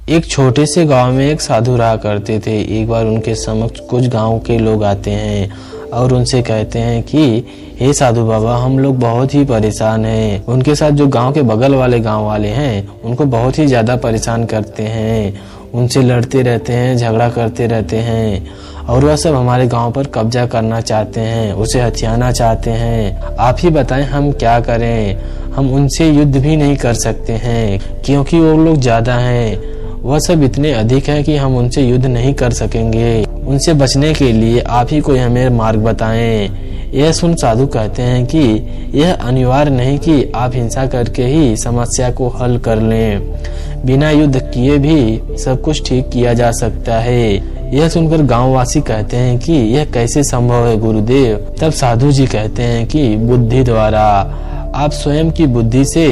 एक छोटे से गांव में एक साधु रहा करते थे। एक बार उनके समक्ष कुछ गांव के लोग आते हैं और उनसे कहते हैं कि हे साधु बाबा, हम लोग बहुत ही परेशान हैं। उनके साथ जो गांव के बगल वाले गांव वाले हैं उनको बहुत ही ज्यादा परेशान करते हैं, उनसे लड़ते रहते हैं, झगड़ा करते रहते हैं और वह सब हमारे गांव पर कब्जा करना चाहते हैं, उसे हथियाना चाहते हैं। आप ही बताएं हम क्या करें। हम उनसे युद्ध भी नहीं कर सकते हैं क्योंकि वो लोग ज्यादा हैं। वह सब इतने अधिक है कि हम उनसे युद्ध नहीं कर सकेंगे। उनसे बचने के लिए आप ही कोई हमें मार्ग बताएं। यह सुन साधु कहते हैं कि यह अनिवार्य नहीं कि आप हिंसा करके ही समस्या को हल कर लें। बिना युद्ध किए भी सब कुछ ठीक किया जा सकता है। यह सुनकर गांववासी कहते हैं कि यह कैसे संभव है गुरुदेव। तब साधु जी कहते हैं कि बुद्धि द्वारा। आप स्वयं की बुद्धि से,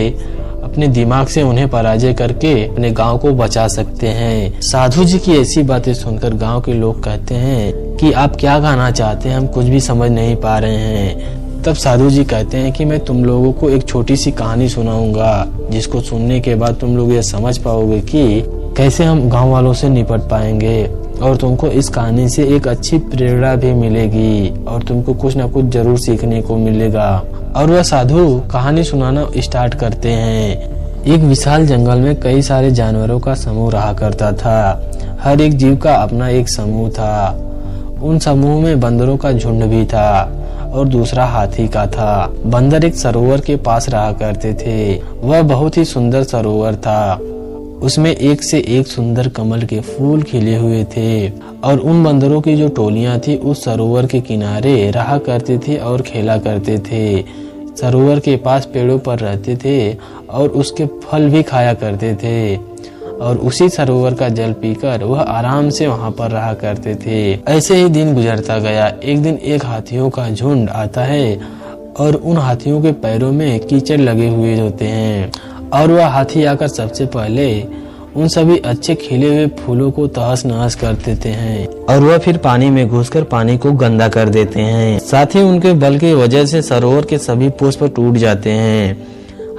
अपने दिमाग से उन्हें पराजय करके अपने गांव को बचा सकते हैं। साधु जी की ऐसी बातें सुनकर गांव के लोग कहते हैं कि आप क्या कहना चाहते हैं, हम कुछ भी समझ नहीं पा रहे हैं। तब साधु जी कहते हैं कि मैं तुम लोगों को एक छोटी सी कहानी सुनाऊंगा, जिसको सुनने के बाद तुम लोग ये समझ पाओगे कि कैसे हम गांव वालों से निपट पाएंगे और तुमको इस कहानी से एक अच्छी प्रेरणा भी मिलेगी और तुमको कुछ न कुछ जरूर सीखने को मिलेगा। और वह साधु कहानी सुनाना स्टार्ट करते हैं। एक विशाल जंगल में कई सारे जानवरों का समूह रहा करता था। हर एक जीव का अपना एक समूह था। उन समूह में बंदरों का झुंड भी था और दूसरा हाथी का था। बंदर एक सरोवर के पास रहा करते थे। वह बहुत ही सुंदर सरोवर था। उसमें एक से एक सुंदर कमल के फूल खिले हुए थे और उन बंदरों की जो टोलियां थी उस सरोवर के किनारे रहा करते थे और खेला करते थे। सरोवर के पास पेड़ों पर रहते थे और उसके फल भी खाया करते थे और उसी सरोवर का जल पीकर वह आराम से वहां पर रहा करते थे। ऐसे ही दिन गुजरता गया। एक दिन एक हाथियों का झुंड आता है और उन हाथियों के पैरों में कीचड़ लगे हुए होते हैं और वह हाथी आकर सबसे पहले उन सभी अच्छे खिले हुए फूलों को तहस नहस कर देते हैं और वह फिर पानी में घुसकर पानी को गंदा कर देते हैं। साथ ही उनके बल की वजह से सरोवर के सभी पुष्प टूट जाते हैं।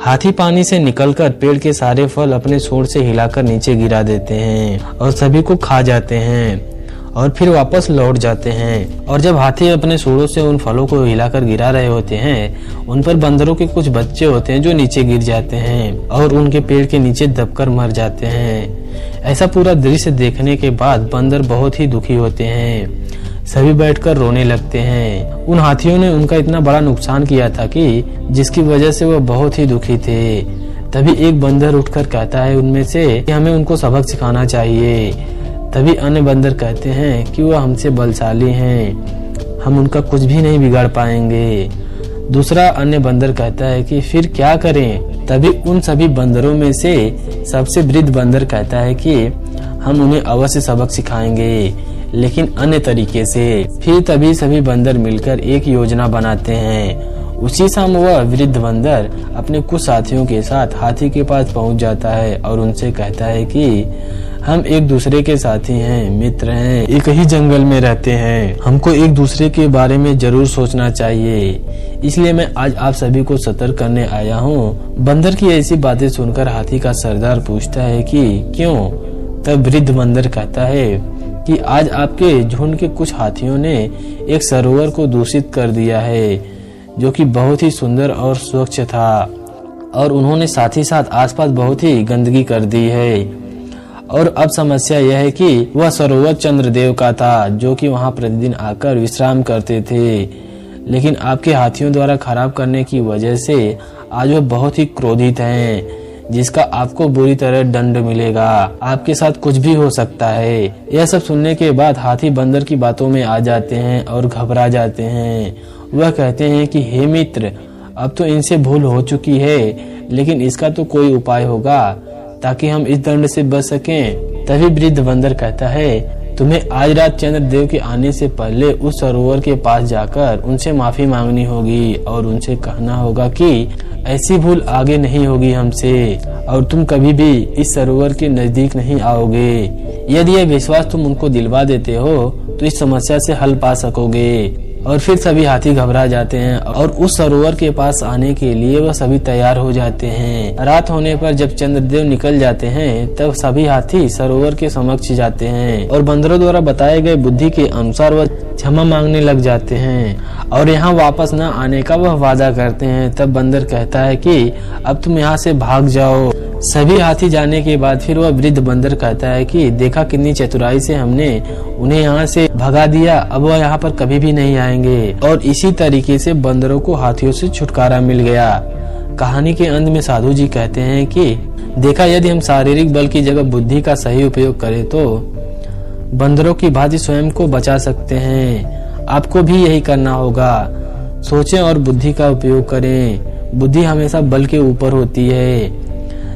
हाथी पानी से निकलकर पेड़ के सारे फल अपने सूंड से हिलाकर नीचे गिरा देते हैं और सभी को खा जाते हैं और फिर वापस लौट जाते हैं। और जब हाथी अपने सूंडों से उन फलों को हिलाकर गिरा रहे होते हैं, उन पर बंदरों के कुछ बच्चे होते हैं जो नीचे गिर जाते हैं और उनके पेड़ के नीचे दबकर मर जाते हैं। ऐसा पूरा दृश्य देखने के बाद बंदर बहुत ही दुखी होते हैं। सभी बैठकर रोने लगते हैं। उन हाथियों ने उनका इतना बड़ा नुकसान किया था कि जिसकी वजह से वह बहुत ही दुखी थे। तभी एक बंदर उठकर कहता है उनमें से कि हमें उनको सबक सिखाना चाहिए। तभी अन्य बंदर कहते हैं कि वह हमसे बलशाली हैं, हम उनका कुछ भी नहीं बिगाड़ पाएंगे। दूसरा अन्य बंदर कहता है कि फिर क्या करें। तभी उन सभी बंदरों में से सबसे वृद्ध बंदर कहता है कि हम उन्हें अवश्य सबक सिखाएंगे, लेकिन अन्य तरीके से। फिर तभी सभी बंदर मिलकर एक योजना बनाते हैं। उसी शाम वह वृद्ध बंदर अपने कुछ साथियों के साथ हाथी के पास पहुंच जाता है और उनसे कहता है कि हम एक दूसरे के साथी हैं, मित्र हैं, एक ही जंगल में रहते हैं, हमको एक दूसरे के बारे में जरूर सोचना चाहिए। इसलिए मैं आज आप सभी को सतर्क करने आया हूँ। बंदर की ऐसी बातें सुनकर हाथी का सरदार पूछता है कि क्यों। तब वृद्ध बंदर कहता है कि आज आपके झुंड के कुछ हाथियों ने एक सरोवर को दूषित कर दिया है, जो कि बहुत ही सुंदर और स्वच्छ था, और उन्होंने साथ ही साथ आसपास बहुत ही गंदगी कर दी है। और अब समस्या यह है कि वह सरोवर चंद्रदेव का था, जो कि वहां प्रतिदिन आकर विश्राम करते थे, लेकिन आपके हाथियों द्वारा खराब करने की वजह से आज वह बहुत ही क्रोधित हैं, जिसका आपको बुरी तरह दंड मिलेगा। आपके साथ कुछ भी हो सकता है। यह सब सुनने के बाद हाथी बंदर की बातों में आ जाते हैं और घबरा जाते हैं। वह कहते हैं कि हे मित्र, अब तो इनसे भूल हो चुकी है, लेकिन इसका तो कोई उपाय होगा ताकि हम इस दंड से बच सकें। तभी वृद्ध बंदर कहता है, तुम्हें आज रात चंद्रदेव के आने से पहले उस सरोवर के पास जाकर उनसे माफी मांगनी होगी और उनसे कहना होगा कि ऐसी भूल आगे नहीं होगी हमसे और तुम कभी भी इस सरोवर के नजदीक नहीं आओगे। यदि यह विश्वास तुम उनको दिलवा देते हो तो इस समस्या से हल पा सकोगे। और फिर सभी हाथी घबरा जाते हैं और उस सरोवर के पास आने के लिए वह सभी तैयार हो जाते हैं। रात होने पर जब चंद्रदेव निकल जाते हैं तब सभी हाथी सरोवर के समक्ष जाते हैं और बंदरों द्वारा बताए गए बुद्धि के अनुसार वह क्षमा मांगने लग जाते हैं और यहाँ वापस न आने का वह वादा करते हैं। तब बंदर कहता है कि अब तुम यहाँ से भाग जाओ। सभी हाथी जाने के बाद फिर वह वृद्ध बंदर कहता है कि देखा कितनी चतुराई से हमने उन्हें यहाँ से भगा दिया, अब वह यहाँ पर कभी भी नहीं आएंगे। और इसी तरीके से बंदरों को हाथियों से छुटकारा मिल गया। कहानी के अंत में साधु जी कहते हैं कि देखा, यदि हम शारीरिक बल की जगह बुद्धि का सही उपयोग करें तो बंदरों की भांति स्वयं को बचा सकते हैं। आपको भी यही करना होगा। सोचें और बुद्धि का उपयोग करें। बुद्धि हमेशा बल के ऊपर होती है,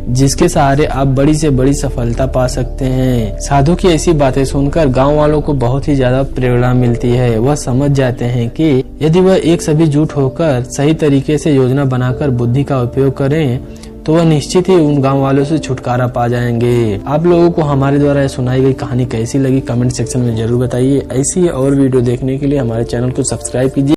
जिसके सहारे आप बड़ी से बड़ी सफलता पा सकते हैं। साधु की ऐसी बातें सुनकर गांव वालों को बहुत ही ज्यादा प्रेरणा मिलती है। वह समझ जाते हैं कि यदि वह एक सभी जुट होकर सही तरीके से योजना बनाकर बुद्धि का उपयोग करें तो वह निश्चित ही उन गांव वालों से छुटकारा पा जाएंगे। आप लोगों को हमारे द्वारा सुनाई गई कहानी कैसी लगी कमेंट सेक्शन में जरूर बताइए। ऐसी और वीडियो देखने के लिए हमारे चैनल को सब्सक्राइब कीजिए।